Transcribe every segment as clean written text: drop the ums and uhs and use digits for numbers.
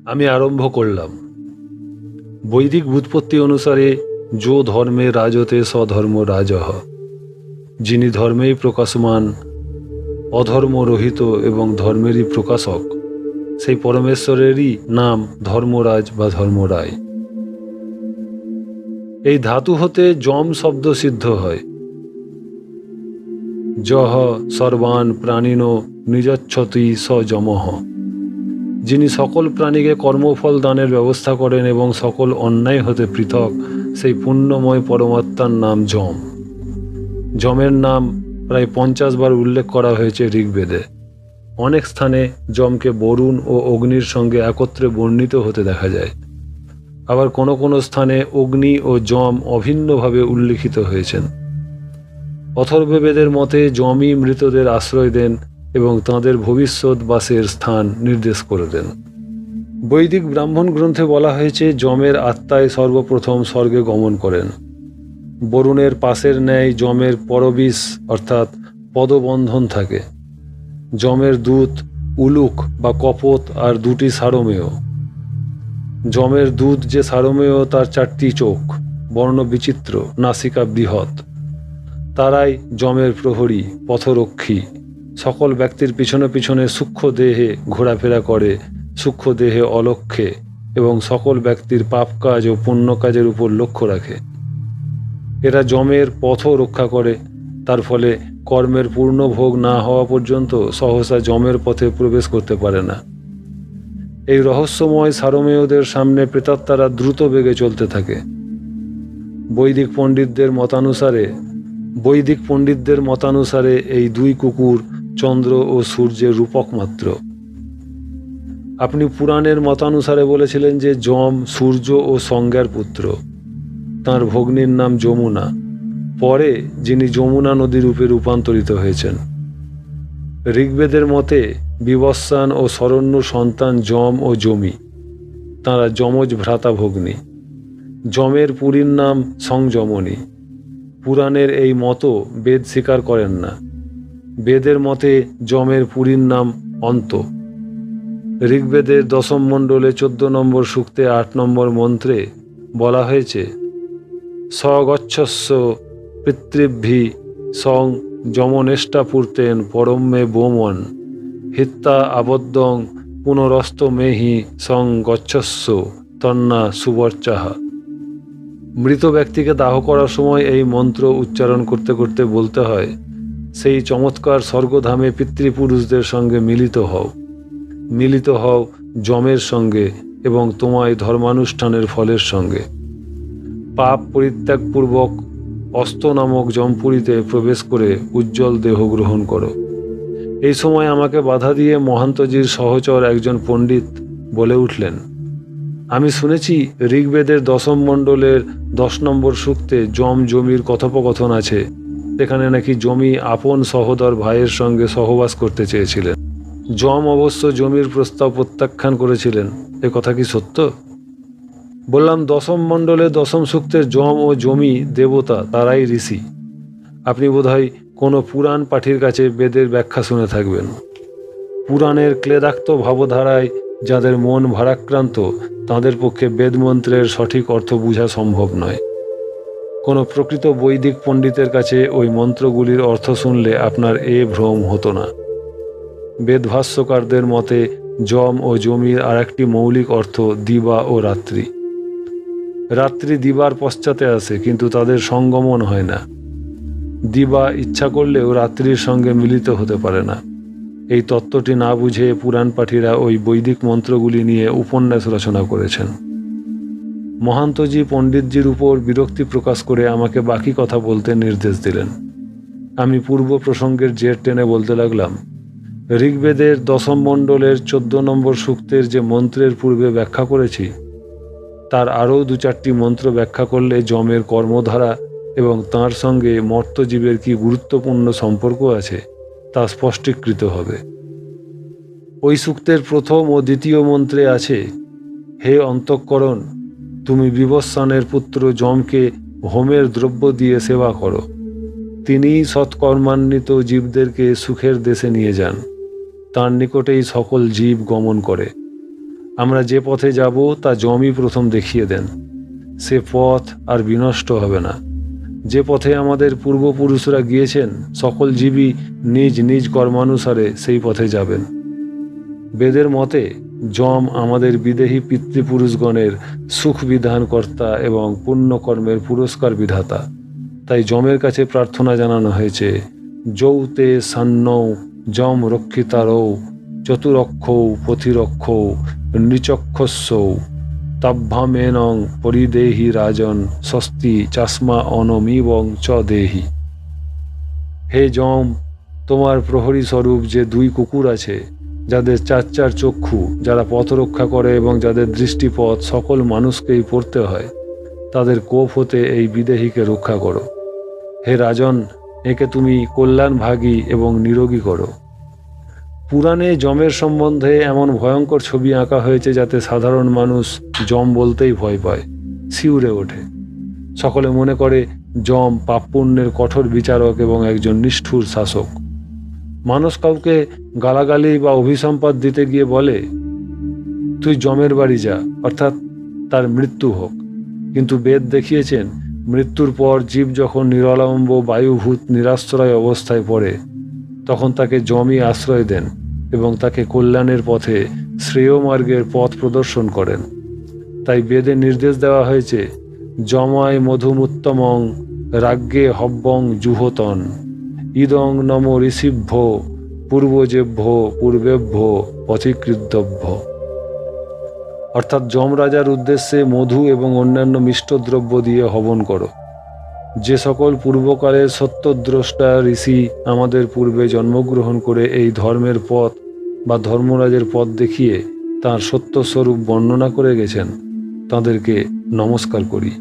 আমি আরম্ভ করলাম। বৈদিক ব্যুৎপত্তি অনুসারে যো ধর্মে রাজতে স্বধর্ম রাজঃ, যিনি ধর্মেই প্রকাশমান, অধর্ম রহিত এবং ধর্মেরই প্রকাশক, সেই পরমেশ্বরেরই নাম ধর্মরাজ বা ধর্মরায়। এই ধাতু হতে যম শব্দ সিদ্ধ হয়। যহ সর্বান প্রাণিনো নিজচ্ছতি স যমঃ, যিনি সকল প্রাণীকে কর্মফল দানের ব্যবস্থা করেন এবং সকল অন্যায় হতে পৃথক, সেই পুণ্যময় পরমাত্মার নাম যম। যমের নাম প্রায় 50 বার উল্লেখ করা হয়েছে ঋগ্বেদে। অনেক স্থানে যমকে বরুণ ও অগ্নির সঙ্গে একত্রে বর্ণিত হতে দেখা যায়। আবার কোনো কোনো স্থানে অগ্নি ও যম অভিন্নভাবে উল্লিখিত হয়েছেন। অথর্ববেদের মতে যমই মৃতদের আশ্রয় দেন এবং তাঁদের ভবিষ্যৎ বাসের স্থান নির্দেশ করে দেন। বৈদিক ব্রাহ্মণ গ্রন্থে বলা হয়েছে যমের আত্মায় সর্বপ্রথম স্বর্গে গমন করেন। বরুণের পাশের ন্যায় যমের পরবিশ অর্থাৎ পদবন্ধন থাকে। যমের দূত উলুক বা কপোত আর 2টি সারমেয়। যমের দূত যে সারমেয় তার 4টি চোখ, বর্ণ বিচিত্র, নাসিকা বৃহৎ। তারাই যমের প্রহরী, পথরক্ষী। সকল ব্যক্তির পিছনে পিছনে সূক্ষ্ম দেহে ঘোরাফেরা করে, সূক্ষ্ম দেহে অলক্ষ্যে, এবং সকল ব্যক্তির পাপ কাজ ও পুণ্য কাজের উপর লক্ষ্য রাখে। এরা যমের পথও রক্ষা করে। তার ফলে কর্মের পূর্ণ ভোগ না হওয়া পর্যন্ত সহসা যমের পথে প্রবেশ করতে পারে না। এই রহস্যময় সারমেয়দের সামনে প্রেতাত্মারা দ্রুত বেগে চলতে থাকে। বৈদিক পণ্ডিতদের মতানুসারে এই 2 কুকুর চন্দ্র ও সূর্যের রূপক মাত্র। আপনি পুরাণের মতানুসারে বলেছিলেন যে যম সূর্য ও সংজ্ঞার পুত্র। তাঁর ভগ্নীর নাম যমুনা, পরে যিনি যমুনা নদী রূপে রূপান্তরিত হয়েছেন। ঋগ্বেদের মতে বিবস্বান ও শরণ্য সন্তান যম ও যমি। তাঁরা যমজ ভ্রাতা ভগ্নী। যমের পুরীর নাম সংযমনী। পুরাণের এই মতও বেদ স্বীকার করেন না। বেদের মতে যমের পুরীর নাম অন্ত। ঋগ্বেদের 10ম মণ্ডলে 14 নম্বর সূক্তে 8 নম্বর মন্ত্রে বলা হয়েছে, স গচ্ছস্য পিতৃভ্যি সং যমনেষ্টাপূর্তেন পরমে বোমন হিত্তা আবদ্ধং পুনরস্ত মেহি সং গচ্ছস্য তন্না সুবর্চাহা। মৃত ব্যক্তিকে দাহ করার সময় এই মন্ত্র উচ্চারণ করতে করতে বলতে হয়, সেই চমৎকার স্বর্গধামে পিতৃপুরুষদের সঙ্গে মিলিত হও যমের সঙ্গে এবং তোমায় ধর্মানুষ্ঠানের ফলের সঙ্গে। পাপ পরিত্যাগপূর্বক অস্ত নামক যমপুরীতে প্রবেশ করে উজ্জ্বল দেহ গ্রহণ করো। এই সময় আমাকে বাধা দিয়ে মহান্তজির সহচর একজন পণ্ডিত বলে উঠলেন, আমি শুনেছি ঋগ্বেদের 10ম মণ্ডলের 10 নম্বর সূক্তে যম জমির কথোপকথন আছে। সেখানে নাকি জমি আপন সহোদর ভাইয়ের সঙ্গে সহবাস করতে চেয়েছিলেন। যম অবশ্য জমির প্রস্তাব প্রত্যাখ্যান করেছিলেন। এ কথা কি সত্য? বললাম, 10ম মণ্ডলে 10ম সূক্তের যম ও জমি দেবতা, তারাই ঋষি। আপনি বোধহয় কোনো পুরাণ পাঠীর কাছে বেদের ব্যাখ্যা শুনে থাকবেন। পুরাণের ক্লেদাক্ত ভাবধারায় যাদের মন ভারাক্রান্ত, তাদের পক্ষে বেদমন্ত্রের সঠিক অর্থ বোঝা সম্ভব নয়। কোনো প্রকৃত বৈদিক পণ্ডিতের কাছে ওই মন্ত্রগুলির অর্থ শুনলে আপনার এ ভ্রম হতো না। বেদভাষ্যকারদের মতে যম ও জমির আরেকটি মৌলিক অর্থ দিবা ও রাত্রি। রাত্রি দিবার পশ্চাতে আসে, কিন্তু তাদের সঙ্গমন হয় না। দিবা ইচ্ছা করলেও রাত্রির সঙ্গে মিলিত হতে পারে না। এই তত্ত্বটি না বুঝে পুরাণ পাঠীরা ওই বৈদিক মন্ত্রগুলি নিয়ে উপন্যাস রচনা করেছেন। মহান্তজি পণ্ডিতজির উপর বিরক্তি প্রকাশ করে আমাকে বাকি কথা বলতে নির্দেশ দিলেন। আমি পূর্ব প্রসঙ্গের জের টেনে বলতে লাগলাম, ঋগ্বেদের 10ম মণ্ডলের 14 নম্বর সূক্তের যে মন্ত্রের পূর্বে ব্যাখ্যা করেছি, তার আরও 2-4টি মন্ত্র ব্যাখ্যা করলে যমের কর্মধারা এবং তাঁর সঙ্গে মর্ত্যজীবের কি গুরুত্বপূর্ণ সম্পর্ক আছে তা স্পষ্টীকৃত হবে। ওই সূক্তের 1ম ও 2য় মন্ত্রে আছে, হে অন্তঃকরণ, তুমি বিবস্বানের পুত্র যমকে হোমের দ্রব্য দিয়ে সেবা করো। তিনিই সৎকর্মান্বিত জীবদেরকে সুখের দেশে নিয়ে যান। তাঁর নিকটেই সকল জীব গমন করে। আমরা যে পথে যাব তা যমই প্রথম দেখিয়ে দেন। সে পথ আর বিনষ্ট হবে না। যে পথে আমাদের পূর্বপুরুষরা গিয়েছেন, সকল জীবই নিজ নিজ কর্মানুসারে সেই পথে যাবেন। বেদের মতে যম আমাদের বিদেহী পিতৃপুরুষগণের সুখ বিধানকর্তা এবং পুণ্যকর্মের পুরস্কার বিধাতা। তাই যমের কাছে প্রার্থনা জানানো হয়েছে, যৌতে সান্নৌ যম রক্ষিতারৌ চতুরক্ষৌ পথিরক্ষৌ নৃচক্ষস্যৌ তাভ্যামেনং পরিদেহি রাজন স্বস্তি চাস্মা অনমিবং চ দেহি। হে যম, তোমার প্রহরী স্বরূপ যে দুই কুকুর আছে, যাদের চার চার চক্ষু, যারা পথ রক্ষা করে এবং যাদের দৃষ্টিপথ সকল মানুষকেই পড়তে হয়, তাদের কোপ হতে এই বিদেহীকে রক্ষা করো। হে রাজন, একে তুমি কল্যাণভাগী এবং নিরোগী করো। পুরাণে যমের সম্বন্ধে এমন ভয়ঙ্কর ছবি আঁকা হয়েছে যাতে সাধারণ মানুষ যম বলতেই ভয় পায়, শিউরে ওঠে। সকলে মনে করে যম পাপ পুণ্যের কঠোর বিচারক এবং একজন নিষ্ঠুর শাসক। মানুষ কাউকে গালাগালি বা অভিসম্পাত দিতে গিয়ে বলে, তুই যমের বাড়ি যা, অর্থাৎ তার মৃত্যু হোক। কিন্তু বেদ দেখিয়েছেন, মৃত্যুর পর জীব যখন নিরলম্ব বায়ুভূত নিরাশ্রয় অবস্থায় পড়ে, তখন তাকে যমই আশ্রয় দেন এবং তাকে কল্যাণের পথে শ্রেয় মার্গের পথ প্রদর্শন করেন। তাই বেদে নির্দেশ দেওয়া হয়েছে, যমায় মধুমুত্তমং রাজ্ঞে হব্বং জুহতন ইদং নম ঋষিভ্য পূর্বজেভ্য পূর্বেভ্য পথিকৃতভ্য। অর্থাৎ যমরাজার উদ্দেশ্যে মধু এবং অন্যান্য মিষ্টদ্রব্য দিয়ে হবন করো। যে সকল পূর্বকালের সত্যদ্রষ্টা ঋষি আমাদের পূর্বে জন্মগ্রহণ করে এই ধর্মের পথ বা ধর্মরাজের পথ দেখিয়ে তাঁর সত্যস্বরূপ বর্ণনা করে গেছেন, তাঁদেরকে নমস্কার করি।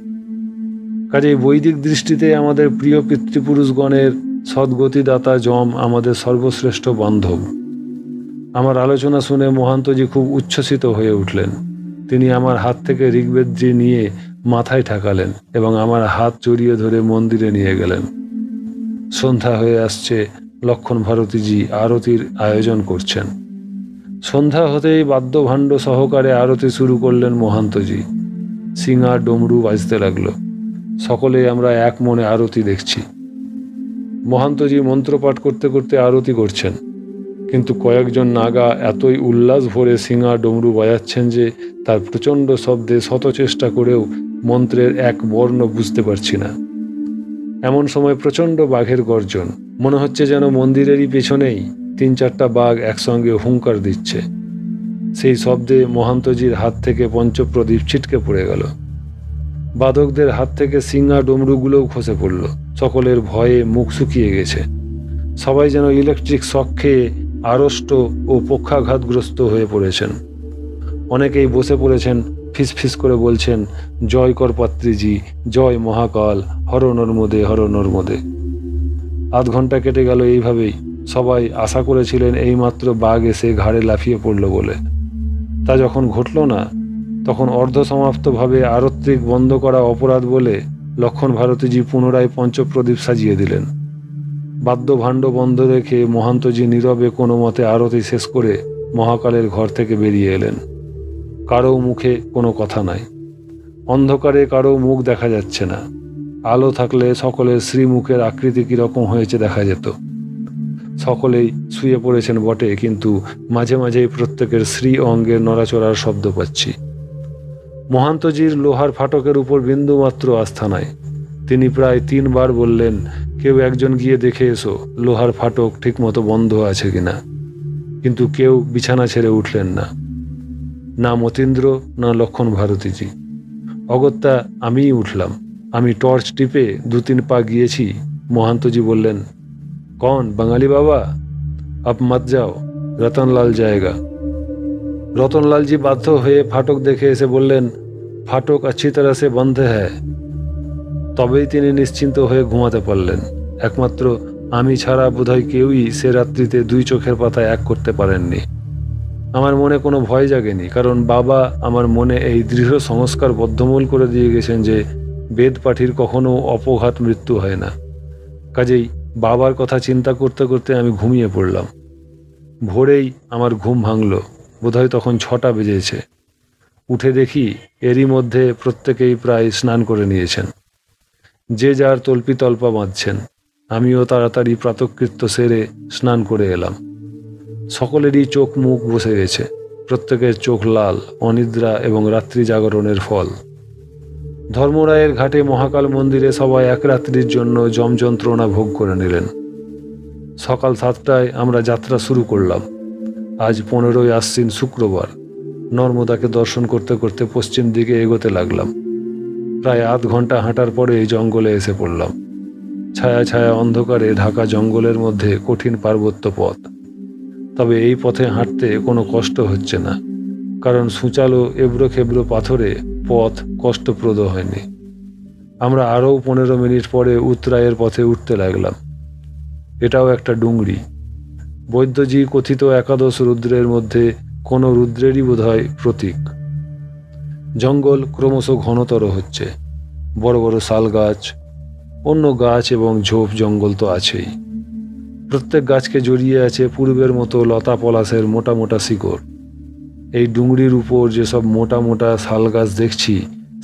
কাজেই বৈদিক দৃষ্টিতে আমাদের প্রিয় পিতৃপুরুষগণের সদ্গতিদাতা যম আমাদের সর্বশ্রেষ্ঠ বান্ধব। আমার আলোচনা শুনে মহান্তজি খুব উচ্ছ্বসিত হয়ে উঠলেন। তিনি আমার হাত থেকে ঋগ্বেদজি নিয়ে মাথায় ঠাকালেন এবং আমার হাত জড়িয়ে ধরে মন্দিরে নিয়ে গেলেন। সন্ধ্যা হয়ে আসছে, লক্ষণ ভারতীজি আরতির আয়োজন করছেন। সন্ধ্যা হতেই বাদ্যভাণ্ড সহকারে আরতি শুরু করলেন মহান্তজি। সিঙা ডমরু বাজতে লাগলো। সকলে আমরা এক মনে আরতি দেখছি। মহান্তজি মন্ত্রপাঠ করতে করতে আরতি করছেন, কিন্তু কয়েকজন নাগা এতই উল্লাস ভরে সিঙা ডমরু বাজাচ্ছেন যে তার প্রচণ্ড শব্দে শত চেষ্টা করেও মন্ত্রের এক বর্ণ বুঝতে পারছি না। এমন সময় প্রচণ্ড বাঘের গর্জন, মনে হচ্ছে যেন মন্দিরেরই পেছনেই 3-4টা বাঘ একসঙ্গে হুঙ্কার দিচ্ছে। সেই শব্দে মহান্তজির হাত থেকে পঞ্চপ্রদীপ ছিটকে পড়ে গেল। বাদকদের হাত থেকে সিঙা ডমরুগুলোও খসে পড়ল। সকলের ভয়ে মুখ শুকিয়ে গেছে। সবাই যেন ইলেকট্রিক শক খেয়ে আড়ষ্ট ও পক্ষাঘাতগ্রস্ত হয়ে পড়েছেন। অনেকেই বসে পড়েছেন, ফিসফিস করে বলছেন, জয় কর পাত্রীজি, জয় মহাকাল, হর নর্মদে হর নর্মদে। আধ ঘন্টা কেটে গেল এইভাবেই। সবাই আশা করেছিলেন এইমাত্র বাঘ এসে ঘাড়ে লাফিয়ে পড়ল বলে। তা যখন ঘটল না, তখন অর্ধসমাপ্তভাবে আরত্রিক বন্ধ করা অপরাধ বলে লক্ষণ ভারতীজি পুনরায় পঞ্চপ্রদীপ সাজিয়ে দিলেন। বাদ্যভাণ্ড বন্ধ রেখে মহান্তজি নীরবে কোনো মতে আরতি শেষ করে মহাকালের ঘর থেকে বেরিয়ে এলেন। কারো মুখে কোনো কথা নাই। অন্ধকারে কারো মুখ দেখা যাচ্ছে না। আলো থাকলে সকলের শ্রীমুখের আকৃতি কীরকম হয়েছে দেখা যেত। সকলেই শুয়ে পড়েছেন বটে, কিন্তু মাঝে মাঝেই প্রত্যেকের শ্রী অঙ্গের নড়াচড়ার শব্দ পাচ্ছি। মহান্তজির লোহার ফাটকের উপর বিন্দুমাত্র আস্থা নাই। তিনি প্রায় 3 বার বললেন, কেউ একজন গিয়ে দেখে এসো লোহার ফাটক ঠিকমতো বন্ধ আছে কিনা। কিন্তু কেউ বিছানা ছেড়ে উঠলেন না, না মতীন্দ্র না লক্ষণ ভারতীজি। অগত্যা আমিই উঠলাম। আমি টর্চ টিপে 2-3 পা গিয়েছি। মহান্তজি বললেন, কন বাঙালি বাবা, আপ মত যাও, রতনলাল জায়গা। রতনলালজি বাধ্য হয়ে ফাটক দেখে এসে বললেন, ফাটক अच्छी तरह से बंद है। তবেই তিনি নিশ্চিন্ত হয়ে ঘুমাতে পারলেন। একমাত্র আমি ছাড়া বোধহয় কেউই সে রাত্রিতে 2 চোখের পাতা এক করতে পারেননি। আমার মনে কোনো ভয় জাগেনি, কারণ বাবা আমার মনে এই দৃঢ় সংস্কার বদ্ধমূল করে দিয়ে গেছেন যে বেদ পাঠীর কখনো অপঘাত মৃত্যু হয় না। কাজেই বাবার কথা চিন্তা করতে করতে আমি ঘুমিয়ে পড়লাম। ভোরেই আমার ঘুম ভাঙল। বোধহয় তখন 6টা বেজেছে। উঠে দেখি এরই মধ্যে প্রত্যেকেই প্রায় স্নান করে নিয়েছেন। যে যার তল্পি তল্পা বাঁধছেন। আমিও তাড়াতাড়ি প্রাতঃকৃত্য সেরে স্নান করে এলাম। সকলেরই চোখ মুখ বসে গেছে। প্রত্যেকের চোখ লাল, অনিদ্রা এবং রাত্রি জাগরণের ফল। ধর্মরায়ের ঘাটে মহাকাল মন্দিরে সবাই এক রাত্রির জন্য যমযন্ত্রণা ভোগ করে নিলেন। সকাল 7টায় আমরা যাত্রা শুরু করলাম। আজ 15ই আশ্বিন শুক্রবার। নর্মদাকে দর্শন করতে করতে পশ্চিম দিকে এগোতে লাগলাম। প্রায় আধ ঘন্টা হাঁটার পরে জঙ্গলে এসে পড়লাম। ছায়া ছায়া অন্ধকারে ঢাকা জঙ্গলের মধ্যে কঠিন পার্বত্য পথ। তবে এই পথে হাঁটতে কোনো কষ্ট হচ্ছে না, কারণ সূচালো এবড়ো খেবড়ো পাথরে পথ কষ্টপ্রদ হয়নি। আমরা আরও 15 মিনিট পরে উত্তরায়ের পথে উঠতে লাগলাম। এটাও একটা ডুংরি। বৈদ্যজি কথিত একাদশ রুদ্রের মধ্যে কোনো রুদ্রেরই বোধহয় প্রতীক। জঙ্গল ক্রমশ ঘনতর হচ্ছে। বড় বড় শাল গাছ, অন্য গাছ এবং ঝোপ জঙ্গল তো আছেই। প্রত্যেক গাছকে জড়িয়ে আছে পূর্বের মতো লতা পলাশের মোটা মোটা শিকড়। এই ডুংরির উপর যেসব মোটা মোটা শাল গাছ দেখছি,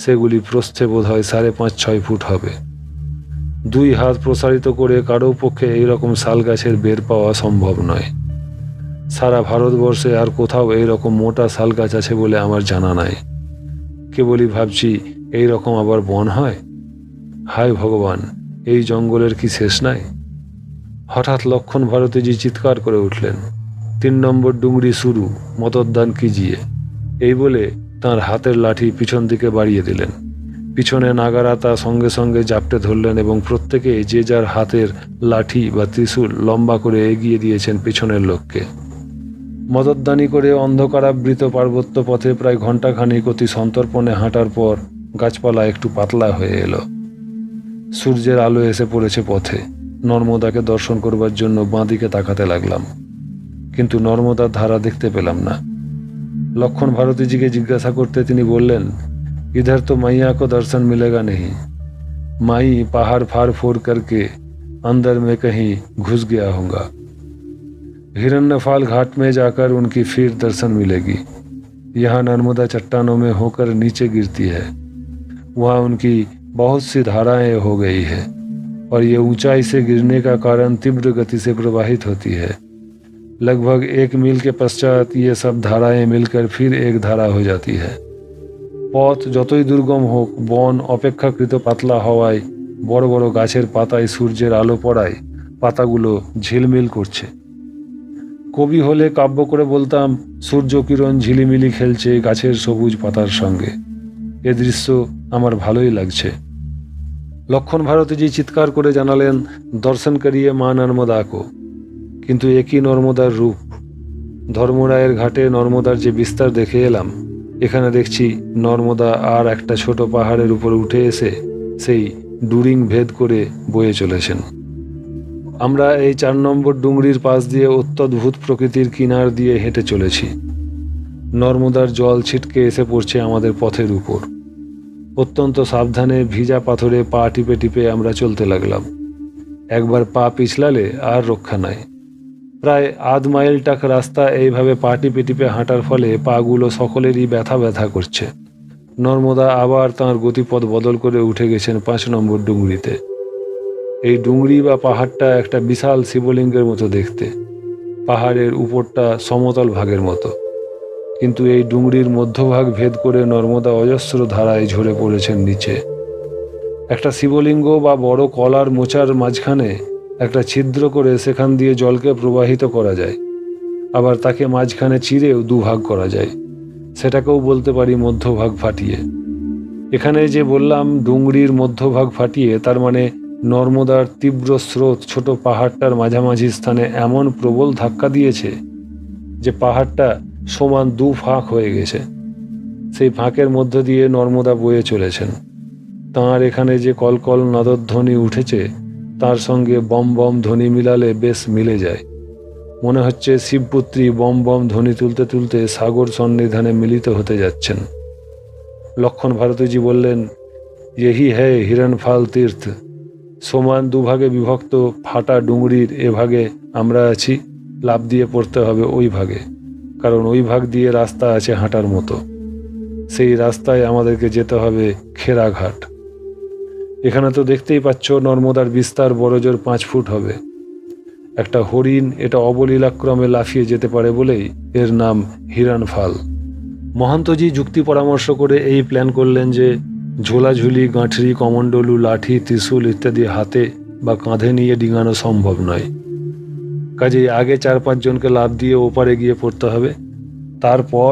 সেগুলি প্রস্থে বোধহয় 5.5-6 ফুট হবে। 2 হাত প্রসারিত করে কারো পক্ষে এইরকম শাল গাছের বের পাওয়া সম্ভব নয়। সারা ভারতবর্ষে আর কোথাও এইরকম মোটা শাল গাছ আছে বলে আমার জানা নাই। কেবলই ভাবছি, এইরকম আবার বন হয়? হায় ভগবান, এই জঙ্গলের কি শেষ নাই? হঠাৎ লক্ষণ ভারতীজি চিৎকার করে উঠলেন, 3 নম্বর ডুংরি শুরু, মতদান কিজিয়ে। এই বলে তাঁর হাতের লাঠি পিছন দিকে বাড়িয়ে দিলেন। পিছনে নাগারা তা সঙ্গে সঙ্গে জাপটে ধরলেন এবং প্রত্যেকে যে যার হাতের লাঠি বা ত্রিশূল লম্বা করে এগিয়ে দিয়েছেন পিছনের লোককে। মদতদানি করে অন্ধকারাবৃত পার্বত্য পথে প্রায় ঘণ্টাখানিক অতি সন্তর্পণে হাঁটার পর গাছপালা একটু পাতলা হয়ে এলো। সূর্যের আলো এসে পড়েছে পথে। নর্মদাকে দর্শন করবার জন্য বাঁদিকে তাকাতে লাগলাম, কিন্তু নর্মদার ধারা দেখতে পেলাম না। লক্ষণ ভারতীজিকে জিজ্ঞাসা করতে তিনি বললেন, इधर तो मैया को दर्शन मिलेगा नहीं। माई पहाड़ फाड़ फोड़ करके अंदर में कहीं घुस गया होगा। हिरण्यफाल घाट में जाकर उनकी फिर दर्शन मिलेगी। यहाँ नर्मदा चट्टानों में होकर नीचे गिरती है। वहाँ उनकी बहुत सी धाराएं हो गई है और ये ऊंचाई से गिरने का कारण तीव्र गति से प्रवाहित होती है। लगभग 1 मील के पश्चात ये सब धाराएं मिलकर फिर एक धारा हो जाती है। পথ যতই দুর্গম হোক, বন অপেক্ষাকৃত পাতলা হওয়ায় বড় বড় গাছের পাতায় সূর্যের আলো পড়ায় পাতাগুলো ঝিলমিল করছে। কবি হলে কাব্য করে বলতাম, সূর্য কিরণ ঝিলিমিলি খেলছে গাছের সবুজ পাতার সঙ্গে। এ দৃশ্য আমার ভালোই লাগছে। লক্ষণ ভারতীজি চিৎকার করে জানালেন, দর্শন করিয়ে মা নর্মদা কো। কিন্তু একই নর্মদার রূপ। ধর্মরায়ের ঘাটে নর্মদার যে বিস্তার দেখে এলাম, এখানে দেখছি নর্মদা আর একটা ছোট পাহাড়ের উপর উঠে এসে সেই ডুরিং ভেদ করে বয়ে চলেছেন। আমরা এই 4 নম্বর ডুংরির পাশ দিয়ে অত্যদ্ভুত প্রকৃতির কিনার দিয়ে হেঁটে চলেছি। নর্মদার জল ছিটকে এসে পড়ছে আমাদের পথের উপর। অত্যন্ত সাবধানে ভিজা পাথরে পা টিপে টিপে আমরা চলতে লাগলাম। একবার পা পিছলালে আর রক্ষা নাই। প্রায় আধ মাইল টাক রাস্তা এইভাবে পা টিপে টিপে হাঁটার ফলে পাগুলো সকলেরই ব্যথা ব্যথা করছে। নর্মদা আবার তাঁর গতিপথ বদল করে উঠে গেছেন 5 নম্বর ডুংরিতে। এই ডুংরি বা পাহাড়টা একটা বিশাল শিবলিঙ্গের মতো দেখতে। পাহাড়ের উপরটা সমতল ভাগের মতো, কিন্তু এই ডুংরির মধ্যভাগ ভেদ করে নর্মদা অজস্র ধারায় ঝরে পড়েছেন নিচে। একটা শিবলিঙ্গ বা বড় কলার মোচার মাঝখানে একটা ছিদ্র করে সেখান দিয়ে জলকে প্রবাহিত করা যায়। আবার তাকে মাঝখানে চিরেও 2 ভাগ করা যায়। সেটাকেও বলতে পারি মধ্যভাগ ফাটিয়ে। এখানে যে বললাম ডুংরির মধ্যভাগ ফাটিয়ে, তার মানে নর্মদার তীব্র স্রোত ছোট পাহাড়টার মাঝামাঝি স্থানে এমন প্রবল ধাক্কা দিয়েছে যে পাহাড়টা সমান 2 ফাঁক হয়ে গেছে। সেই ফাঁকের মধ্য দিয়ে নর্মদা বয়ে চলেছেন। তাঁর এখানে যে কলকল নাদধ্বনি উঠেছে, তার সঙ্গে বম বম ধ্বনি মিলালে বেশ মিলে যায়। মনে হচ্ছে শিবপুত্রী বম বম ধ্বনি তুলতে তুলতে সাগর সন্নিধানে মিলিত হতে যাচ্ছেন। লক্ষণ ভারতীজি বললেন, यही है হিরণফাল তীর্থ। সমান 2 ভাগে বিভক্ত ফাটা ডুংরির এ ভাগে আমরা আছি। লাফ দিয়ে পড়তে হবে ওই ভাগে, কারণ ওই ভাগ দিয়ে রাস্তা আছে হাঁটার মতো। সেই রাস্তায় আমাদেরকে যেতে হবে খেরাঘাট। এখানে তো দেখতেই পাচ্ছ নর্মদার বিস্তার বড়জোর 5 ফুট হবে। একটা হরিণ এটা অবলীলাক্রমে লাফিয়ে যেতে পারে বলেই এর নাম হিরণফাল। মহান্তজি যুক্তি পরামর্শ করে এই প্ল্যান করলেন যে ঝোলাঝুলি, গাঁঠরি, কমণ্ডলু, লাঠি, ত্রিশূল ইত্যাদি হাতে বা কাঁধে নিয়ে ডিঙানো সম্ভব নয়। কাজেই আগে 4-5 জনকে লাফ দিয়ে ওপারে গিয়ে পড়তে হবে। তারপর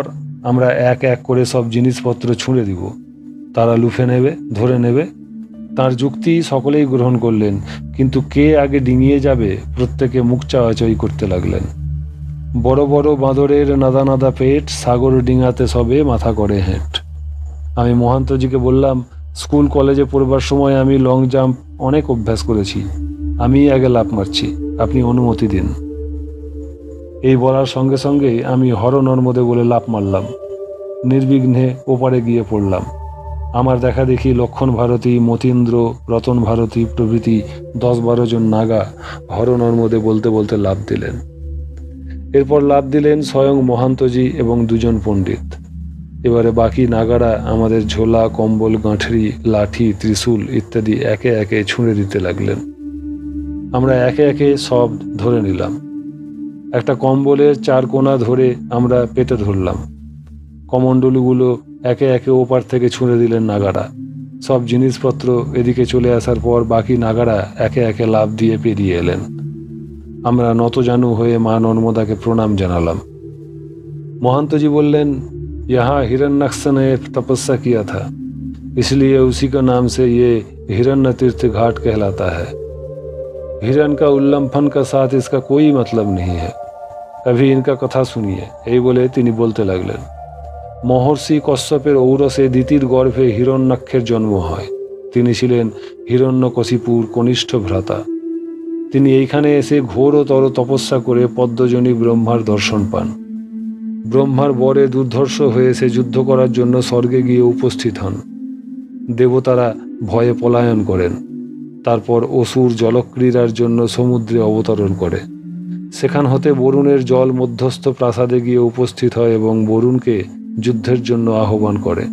আমরা এক এক করে সব জিনিসপত্র ছুঁড়ে দিব। তারা লুফে নেবে, ধরে নেবে। তার যুক্তি সকলেই গ্রহণ করলেন, কিন্তু কে আগে ডিঙিয়ে যাবে প্রত্যেকে মুখ চাওয়াচাই করতে লাগলেন। বড় বড় বাঁদরের নাদা নাদা পেট, সাগর ডিঙাতে সবে মাথা করে হেঁট। আমি মহান্তজিকে বললাম, স্কুল কলেজে পড়বার সময় আমি লং জাম্প অনেক অভ্যাস করেছি, আমি আগে লাফ মারছি, আপনি অনুমতি দিন। এই বলার সঙ্গে সঙ্গে আমি হর নর্মদে বলে লাফ মারলাম। নির্বিঘ্নে ওপারে গিয়ে পড়লাম। আমার দেখা দেখি লক্ষণ ভারতী, মতীন্দ্র, রতন ভারতী প্রভৃতি 10-12 জন নাগা হর নর্মদে বলতে বলতে লাফ দিলেন। এরপর লাফ দিলেন স্বয়ং মহান্তজি এবং 2 জন পণ্ডিত। এবারে বাকি নাগারা আমাদের ঝোলা, কম্বল, গাঁঠরি, লাঠি, ত্রিশূল ইত্যাদি একে একে ছুঁড়ে দিতে লাগলেন। আমরা একে একে সব ধরে নিলাম। একটা কম্বলের 4 কোণা ধরে আমরা পেতে ধরলাম। কমণ্ডলুগুলো একে একে ওপার থেকে ছুঁড়ে দিলেন নাগারা। সব জিনিসপত্র এদিকে চলে আসার পর বাকি নাগারা একে একে লাফ দিয়ে পেরিয়ে এলেন। আমরা নতজানু হয়ে মা নর্মদাকে প্রণাম জানালাম। মহান্তজি বললেন, यहाँ हिरण्यक्ष ने तपस्या किया था, इसलिए उसी का नाम से ये हिरण्य तीर्थ घाट कहलाता है। हिरण का उल्लंघन का साथ इसका कोई मतलब नहीं है। अभी इनका कथा सुनिए। এই বলে তিনি বলতে লাগলেন, মহর্ষি কশ্যপের ঔরসে দিতির গর্ভে হিরণ্যাক্ষের জন্ম হয়। তিনি ছিলেন হিরণ্যকশিপুর কনিষ্ঠ ভ্রাতা। তিনি এইখানে এসে ঘোরতর তপস্যা করে পদ্মজনী ব্রহ্মার দর্শন পান। ব্রহ্মার বরে দুর্ধর্ষ হয়ে সে যুদ্ধ করার জন্য স্বর্গে গিয়ে উপস্থিত হন। দেবতারা ভয়ে পলায়ন করেন। তারপর অসুর জলক্রীড়ার জন্য সমুদ্রে অবতরণ করে। সেখান হতে বরুণের জল মধ্যস্থ প্রাসাদে গিয়ে উপস্থিত হয় এবং বরুণকে যুদ্ধের জন্য আহ্বান করে।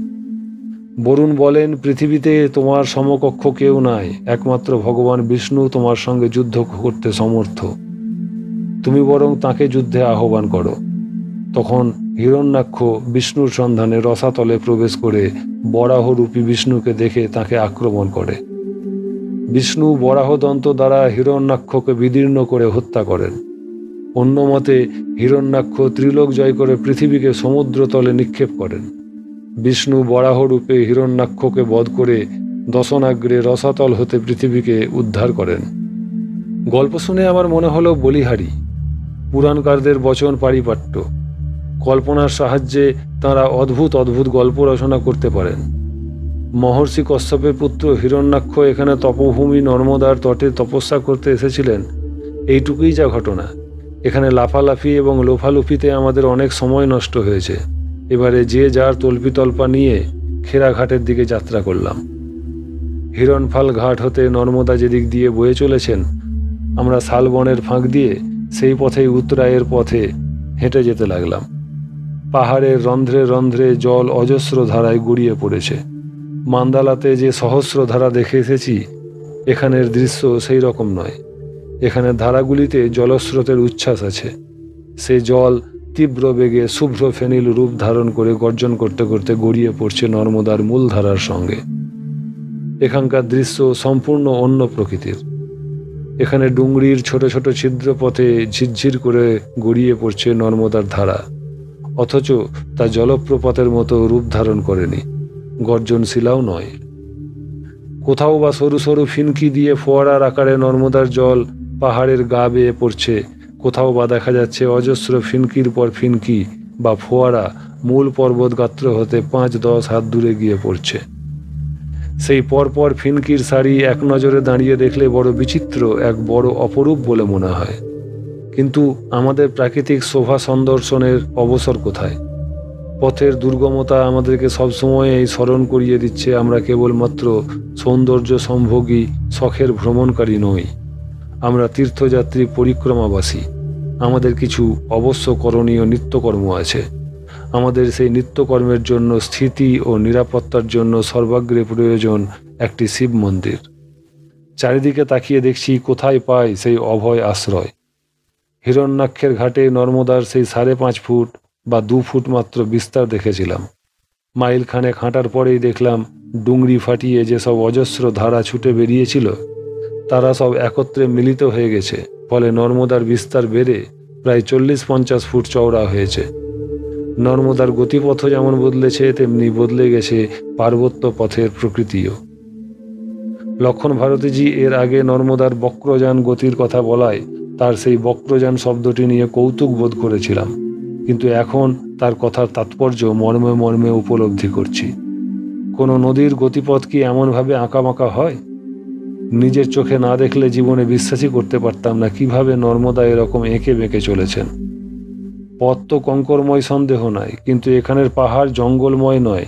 বরুণ বলেন, পৃথিবীতে তোমার সমকক্ষ কেউ নাই, একমাত্র ভগবান বিষ্ণু তোমার সঙ্গে যুদ্ধ করতে সমর্থ। তুমি বরং তাকে যুদ্ধে আহ্বান করো। তখন হিরণ্যাক্ষ বিষ্ণুর সন্ধানে রসাতলে প্রবেশ করে বরাহরূপী বিষ্ণুকে দেখে তাকে আক্রমণ করে। বিষ্ণু বরাহদন্ত দ্বারা হিরণ্যাক্ষকে বিদীর্ণ করে হত্যা করেন। অন্য মতে হিরণ্যাক্ষ ত্রিলোক জয় করে পৃথিবীকে সমুদ্রতলে নিক্ষেপ করেন। বিষ্ণু বরাহরূপে হিরণ্যাক্ষকে বধ করে দশনাগ্রে রসাতল হতে পৃথিবীকে উদ্ধার করেন। গল্প শুনে আমার মনে হলো বলিহারি। পুরাণকারদের বচন পারিপাট্য। কল্পনার সাহায্যে তাঁরা অদ্ভুত অদ্ভুত গল্প রচনা করতে পারেন। মহর্ষি কশ্যপের পুত্র হিরণ্যাক্ষ এখানে তপভূমি নর্মদার তটে তপস্যা করতে এসেছিলেন, এইটুকুই যা ঘটনা। এখানে লাফালাফি এবং লোফালুফিতে আমাদের অনেক সময় নষ্ট হয়েছে। এবারে যে যার তল্পিতল্পা নিয়ে খেরাঘাটের দিকে যাত্রা করলাম। হিরণফাল ঘাট হতে নর্মদা যেদিক দিয়ে বয়ে চলেছেন, আমরা শালবনের ফাঁক দিয়ে সেই পথেই উত্তরায়ের পথে হেঁটে যেতে লাগলাম। পাহাড়ের রন্ধ্রে রন্ধ্রে জল অজস্র ধারায় গড়িয়ে পড়েছে। মান্দালাতে যে সহস্র ধারা দেখে এসেছি, এখানের দৃশ্য সেই রকম নয়। এখানে ধারাগুলিতে জলস্রোতের উচ্ছ্বাস আছে। সে জল তীব্র বেগে শুভ্র ফেনিল রূপ ধারণ করে গর্জন করতে করতে গড়িয়ে পড়ছে নর্মদার মূল ধারার সঙ্গে। এখানকার দৃশ্য সম্পূর্ণ অন্য প্রকৃতির। এখানে ডুংরির ছোট ছোট ছিদ্র পথে ঝিরঝির করে গড়িয়ে পড়ছে নর্মদার ধারা, অথচ তা জলপ্রপাতের মতো রূপ ধারণ করেনি, গর্জনশীলাও নয়। কোথাও বা সরু সরু ফিনকি দিয়ে ফোয়ারার আকারে নর্মদার জল পাহাড়ের গা বেয়ে পড়ছে, কোথাও বা দেখা যাচ্ছে অজস্র ফিনকির পর ফিনকি বা ফোয়ারা মূল পর্বত গাত্র হতে 5-10 হাত দূরে গিয়ে পড়ছে। সেই পরপর ফিনকির সারি এক নজরে দাঁড়িয়ে দেখলে বড় বিচিত্র, এক বড় অপরূপ বলে মনে হয়। কিন্তু আমাদের প্রাকৃতিক শোভা সন্দর্শনের অবসর কোথায়? পথের দুর্গমতা আমাদেরকে সবসময় এই স্মরণ করিয়ে দিচ্ছে আমরা কেবলমাত্র সৌন্দর্য সম্ভোগী শখের ভ্রমণকারী নই। আমরা তীর্থযাত্রী, পরিক্রমাবাসী। আমাদের কিছু অবশ্য করণীয় নিত্যকর্ম আছে। আমাদের সেই নিত্যকর্মের জন্য স্থিতি ও নিরাপত্তার জন্য সর্বাগ্রে প্রয়োজন একটি শিব মন্দির। চারিদিকে তাকিয়ে দেখছি কোথায় পাই সেই অভয় আশ্রয়। হিরণ্যাক্ষের ঘাটে নর্মদার সেই 5.5 ফুট বা 2 ফুট মাত্র বিস্তার দেখেছিলাম। মাইলখানেক হাঁটার পরেই দেখলাম ডুংরি ফাটিয়ে যেসব অজস্র ধারা ছুটে বেরিয়েছিল তারা সব একত্রে মিলিত হয়ে গেছে, ফলে নর্মদার বিস্তার বেড়ে প্রায় 40-50 ফুট চওড়া হয়েছে। নর্মদার গতিপথও যেমন বদলেছে, তেমনি বদলে গেছে পার্বত্য পথের প্রকৃতিও। লক্ষণ ভারতীজি এর আগে নর্মদার বক্রযান গতির কথা বলায় তার সেই বক্রযান শব্দটি নিয়ে কৌতুক বোধ করেছিলাম, কিন্তু এখন তার কথার তাৎপর্য মর্মে মর্মে উপলব্ধি করছি। কোনো নদীর গতিপথ কি এমনভাবে আঁকাবাঁকা হয়? নিজের চোখে না দেখলে জীবনে বিশ্বাসই করতে পারতাম না কিভাবে নর্মদা এরকম এঁকে বেঁকে চলেছেন। পথ তো কঙ্করময়, সন্দেহ নাই, কিন্তু এখানের পাহাড় জঙ্গলময় নয়।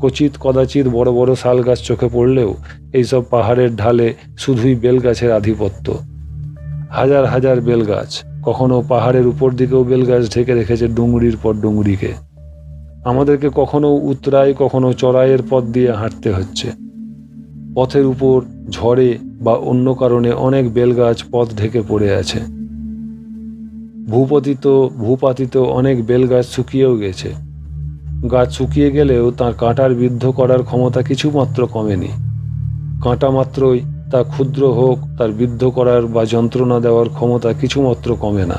কচিত কদাচিৎ বড় বড় শাল গাছ চোখে পড়লেও এইসব পাহাড়ের ঢালে শুধুই বেলগাছের আধিপত্য। হাজার হাজার বেলগাছ, কখনো পাহাড়ের উপর দিকেও বেলগাছ ঢেকে রেখেছে ডুংরির পর ডুংরিকে। আমাদেরকে কখনো উতরাই কখনো চড়াইয়ের পথ দিয়ে হাঁটতে হচ্ছে। পথের উপর ঝড়ে বা অন্য কারণে অনেক বেলগাছ পথ ঢেকে পড়ে আছে। ভূপাতিত অনেক বেলগাছ শুকিয়েও গেছে। গাছ শুকিয়ে গেলেও তার কাঁটার বিদ্ধ করার ক্ষমতা কিছুমাত্র কমেনি। কাঁটা মাত্রই তা ক্ষুদ্র হোক, তার বিদ্ধ করার বা যন্ত্রণা দেওয়ার ক্ষমতা কিছুমাত্র কমে না।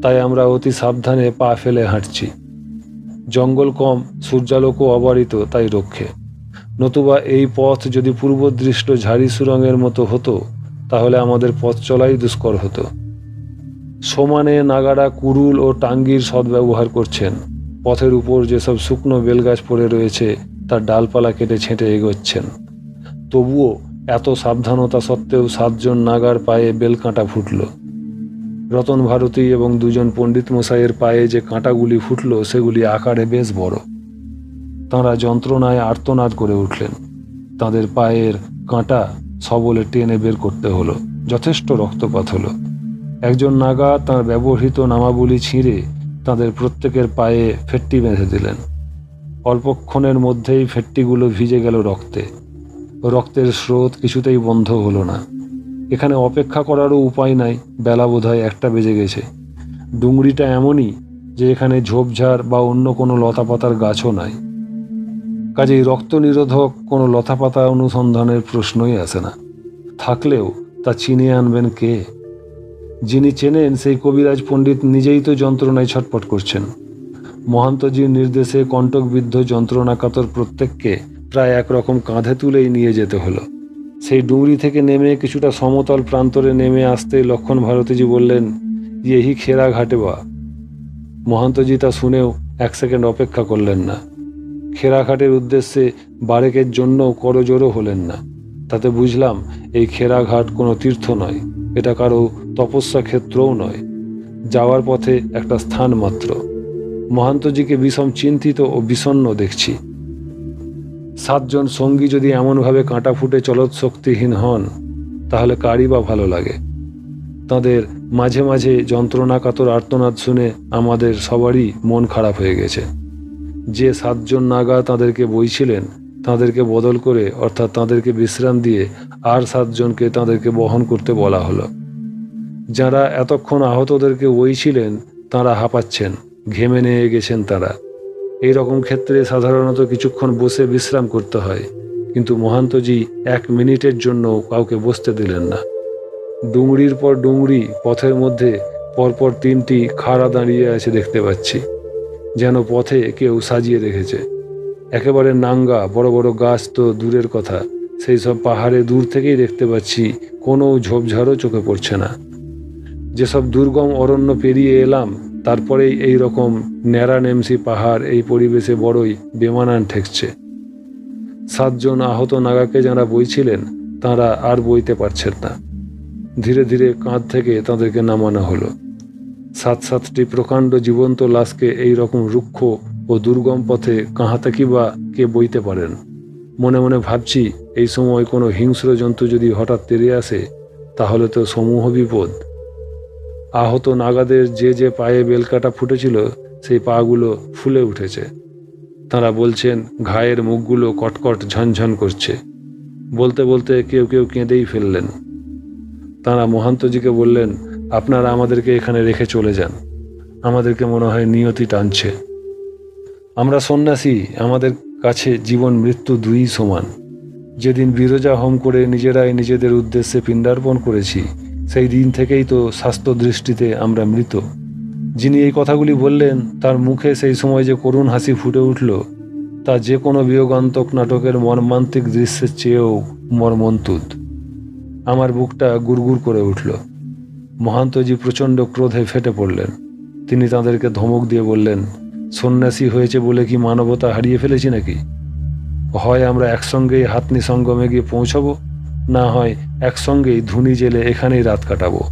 তাই আমরা অতি সাবধানে পা ফেলে হাঁটছি। জঙ্গল কম, সূর্যালোকও অবারিত, তাই রক্ষে। নতুবা এই পথ যদি পূর্বদৃষ্ট ঝাড়ি সুরঙ্গের মতো হতো তাহলে আমাদের পথ চলাই দুষ্কর হতো। সমানে নাগাড়া, কুড়ুল ও টাঙ্গির সদ্ব্যবহার করছেন। পথের উপর যেসব শুকনো বেলগাছ পড়ে রয়েছে তার ডালপালা কেটে ছেঁটে এগোচ্ছেন। তবুও এত সাবধানতা সত্ত্বেও 7 জন নাগার পায়ে বেলকাঁটা ফুটল। রতন ভারতী এবং 2 জন পণ্ডিত মশাইয়ের পায়ে যে কাঁটাগুলি ফুটল সেগুলি আকারে বেশ বড়। তাঁরা যন্ত্রণায় আর্তনাদ করে উঠলেন। তাঁদের পায়ের কাঁটা সবলে টেনে বের করতে হলো। যথেষ্ট রক্তপাত হলো। একজন নাগা তাঁর ব্যবহৃত নামাবলী ছিঁড়ে তাঁদের প্রত্যেকের পায়ে ফেট্টি বেঁধে দিলেন। অল্পক্ষণের মধ্যেই ফেট্টিগুলো ভিজে গেল রক্তে। রক্তের স্রোত কিছুতেই বন্ধ হলো না। এখানে অপেক্ষা করারও উপায় নাই, বেলা বোধহয় 1টা বেজে গেছে। ডুংরিটা এমনই যে এখানে ঝোপঝাড় বা অন্য কোনো লতাপাতার গাছও নাই। কাজেই রক্ত নিরোধক কোনো লতাপাতা অনুসন্ধানের প্রশ্নই আসে না। থাকলেও তা চিনিয়ে আনবেন কে? যিনি চেনেন সেই কবিরাজ পণ্ডিত নিজেই তো যন্ত্রণায় ছটফট করছেন। মহান্তজির নির্দেশে কণ্টকবিদ্ধ যন্ত্রণাকাতর প্রত্যেককে প্রায় একরকম কাঁধে তুলেই নিয়ে যেতে হলো। সেই ডুংরি থেকে নেমে কিছুটা সমতল প্রান্তরে নেমে আসতে লক্ষণ ভারতীজি বললেন, "ইয়েহি খেরা ঘাটে বা।" মহান্তজি তা শুনেও 1 সেকেন্ড অপেক্ষা করলেন না। খেরাঘাটের উদ্দেশ্যে বারেকের জন্য করজোড়ও হলেন না। তাতে বুঝলাম এই খেরাঘাট কোনো তীর্থ নয়, এটা কারো তপস্যা ক্ষেত্রও নয়, যাওয়ার পথে একটা স্থান মাত্র। মহান্তজিকে বিষম চিন্তিত ও বিষণ্ণ দেখছি। 7 জন সঙ্গী যদি এমনভাবে কাঁটা ফুটে চলৎশক্তিহীন হন তাহলে কারই বা ভালো লাগে? তাঁদের মাঝে মাঝে যন্ত্রণাকাতর আর্তনাদ শুনে আমাদের সবারই মন খারাপ হয়ে গেছে। যে 7 জন নাগা তাঁদেরকে বইছিলেন তাঁদেরকে বদল করে, অর্থাৎ তাঁদেরকে বিশ্রাম দিয়ে আর 7 জনকে তাঁদেরকে বহন করতে বলা হলো। যারা এতক্ষণ আহতদেরকে বইছিলেন তাঁরা হাঁপাচ্ছেন, ঘেমে নিয়ে গেছেন তাঁরা। এই রকম ক্ষেত্রে সাধারণত কিছুক্ষণ বসে বিশ্রাম করতে হয়, কিন্তু মহান্তজি 1 মিনিটের জন্য কাউকে বসতে দিলেন না। ডুংরির পর ডুংরি পথের মধ্যে পরপর 3টি খাড়া দাঁড়িয়ে আছে দেখতে পাচ্ছি, যেন পথে কেউ সাজিয়ে রেখেছে। একেবারে নাঙ্গা, বড় বড় গাছ তো দূরের কথা, সেই সব পাহাড়ে দূর থেকেই দেখতে পাচ্ছি কোনো ঝোপঝাড়ও চোখে পড়ছে না। যেসব দুর্গম অরণ্য পেরিয়ে এলাম তারপরেই এই রকম ন্যাড়ানেমসি পাহাড় এই পরিবেশে বড়ই বেমানান ঠেকছে। 7 জন আহত নাগাকে যারা বইছিলেন তাঁরা আর বইতে পারছেন না। ধীরে ধীরে কাঁধ থেকে তাঁদেরকে নামানো হলো। 7-7টি প্রকাণ্ড জীবন্ত লাশকে এই রকম রুক্ষ ও দুর্গম পথে কাহাতে কি বা কে বইতে পারেন? মনে মনে ভাবছি, এই সময় কোনো হিংস্র জন্তু যদি হঠাৎ তেড়ে আসে তাহলে তো সমূহ বিপদ। আহত নাগাদের যে পায়ে বেলকাটা ফুটেছিল সেই পাগুলো ফুলে উঠেছে। তাঁরা বলছেন ঘায়ের মুখগুলো কটকট ঝনঝন করছে। বলতে বলতে কেউ কেউ কেঁদেই ফেললেন। তাঁরা মহান্তজিকে বললেন, আপনারা আমাদেরকে এখানে রেখে চলে যান, আমাদেরকে মনে হয় নিয়তি টানছে। আমরা সন্ন্যাসী, আমাদের কাছে জীবন মৃত্যু দুই সমান। যেদিন বিরজা হোম করে নিজেরাই নিজেদের উদ্দেশ্যে পিণ্ডার্পণ করেছি, সেই দিন থেকেই তো স্বাস্থ্য দৃষ্টিতে আমরা মৃত। যিনি এই কথাগুলি বললেন তার মুখে সেই সময় যে করুণ হাসি ফুটে উঠল, তা যে কোনো বিয়োগান্তক নাটকের মর্মান্তিক দৃশ্যের চেয়েও মর্মন্তুদ। আমার বুকটা গুড়গুড় করে উঠল। মহান্তজি প্রচণ্ড ক্রোধে ফেটে পড়লেন। তিনি তাঁদেরকে ধমক দিয়ে বললেন, সন্ন্যাসী হয়েছে বলে কি মানবতা হারিয়ে ফেলেছি নাকি? হয় আমরা একসঙ্গেই হাতনি সঙ্গমে গিয়ে পৌঁছাবো, না হয় একসঙ্গেই ধুনি জেলে এখানেই রাত কাটাবো।